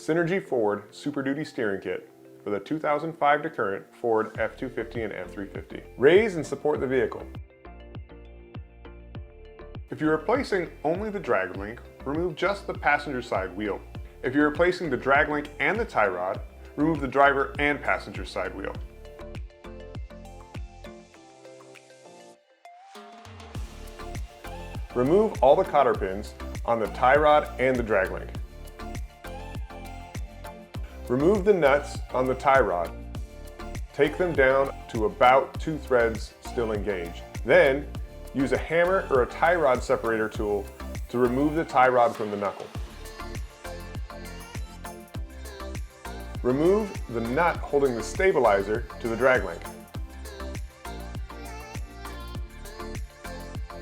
Synergy Ford Super Duty Steering Kit for the 2005 to current Ford F-250 and F-350. Raise and support the vehicle. If you're replacing only the drag link, remove just the passenger side wheel. If you're replacing the drag link and the tie rod, remove the driver and passenger side wheel. Remove all the cotter pins on the tie rod and the drag link. Remove the nuts on the tie rod. Take them down to about 2 threads still engaged. Then, use a hammer or a tie rod separator tool to remove the tie rod from the knuckle. Remove the nut holding the stabilizer to the drag link.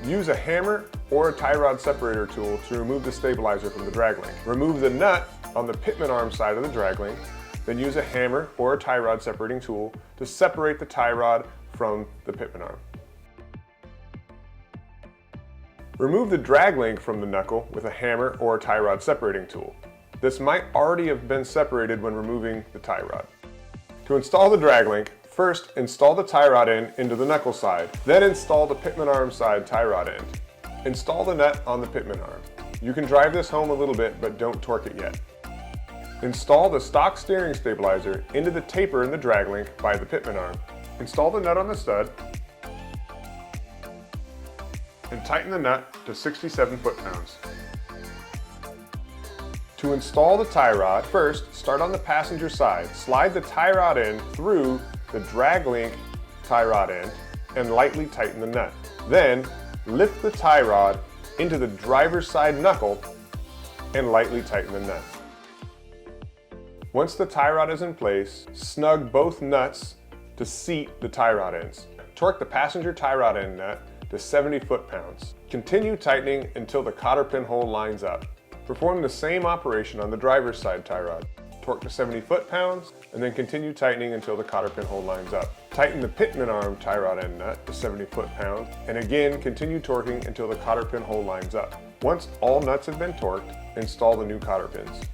Use a hammer or a tie rod separator tool to remove the stabilizer from the drag link. Remove the nut on the pitman arm side of the drag link, then use a hammer or a tie rod separating tool to separate the tie rod from the pitman arm. Remove the drag link from the knuckle with a hammer or a tie rod separating tool. This might already have been separated when removing the tie rod. To install the drag link, first install the tie rod end into the knuckle side, then install the pitman arm side tie rod end. Install the nut on the pitman arm. You can drive this home a little bit, but don't torque it yet. Install the stock steering stabilizer into the taper in the drag link by the pitman arm. Install the nut on the stud and tighten the nut to 67 foot-pounds. To install the tie rod, first start on the passenger side. Slide the tie rod end through the drag link tie rod end and lightly tighten the nut. Then lift the tie rod into the driver's side knuckle and lightly tighten the nut. Once the tie rod is in place, snug both nuts to seat the tie rod ends. Torque the passenger tie rod end nut to 70 foot-pounds. Continue tightening until the cotter pin hole lines up. Perform the same operation on the driver's side tie rod. Torque to 70 foot-pounds and then continue tightening until the cotter pin hole lines up. Tighten the pitman arm tie rod end nut to 70 foot-pounds and again continue torquing until the cotter pin hole lines up. Once all nuts have been torqued, install the new cotter pins.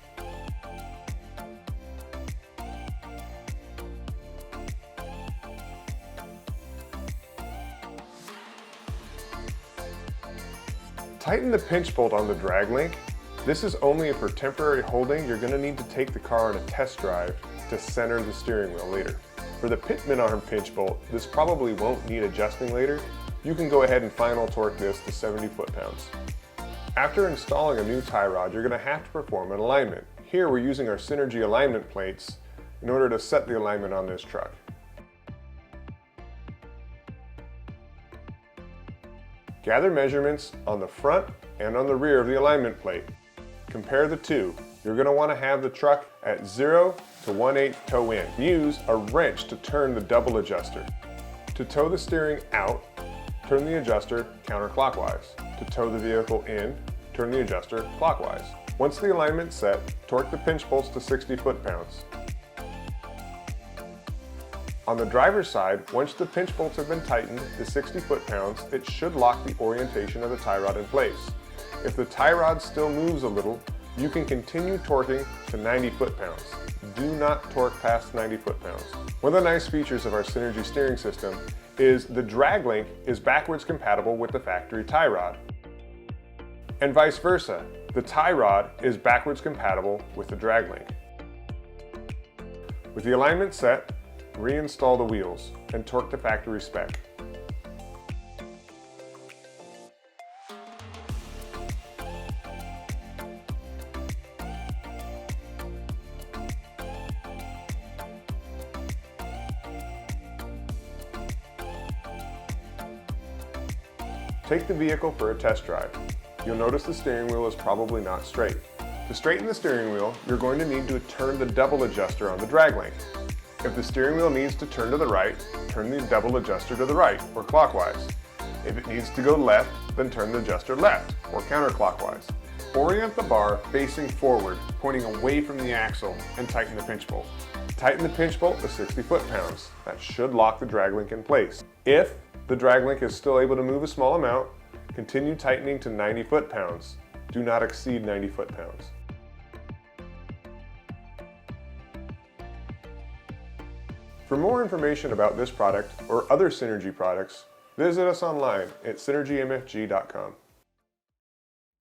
Tighten the pinch bolt on the drag link. This is only for temporary holding. You're going to need to take the car on a test drive to center the steering wheel later. For the pitman arm pinch bolt, this probably won't need adjusting later. You can go ahead and final torque this to 70 foot-pounds. After installing a new tie rod, you're going to have to perform an alignment. Here we're using our Synergy alignment plates in order to set the alignment on this truck. Gather measurements on the front and on the rear of the alignment plate. Compare the two. You're going to want to have the truck at 0 to 1/8 toe in. Use a wrench to turn the double adjuster. To tow the steering out, turn the adjuster counterclockwise. To tow the vehicle in, turn the adjuster clockwise. Once the alignment's set, torque the pinch bolts to 60 foot-pounds. On the driver's side, once the pinch bolts have been tightened to 60 foot-pounds, it should lock the orientation of the tie rod in place. If the tie rod still moves a little, you can continue torquing to 90 foot-pounds. Do not torque past 90 foot-pounds. One of the nice features of our Synergy steering system is the drag link is backwards compatible with the factory tie rod. And vice versa, the tie rod is backwards compatible with the drag link. With the alignment set, reinstall the wheels and torque to factory spec. Take the vehicle for a test drive. You'll notice the steering wheel is probably not straight. To straighten the steering wheel, you're going to need to turn the double adjuster on the drag link. If the steering wheel needs to turn to the right, turn the double adjuster to the right, or clockwise. If it needs to go left, then turn the adjuster left, or counterclockwise. Orient the bar facing forward, pointing away from the axle, and tighten the pinch bolt. Tighten the pinch bolt to 60 foot-pounds. That should lock the drag link in place. If the drag link is still able to move a small amount, continue tightening to 90 foot-pounds. Do not exceed 90 foot-pounds. For more information about this product or other Synergy products, visit us online at synergymfg.com.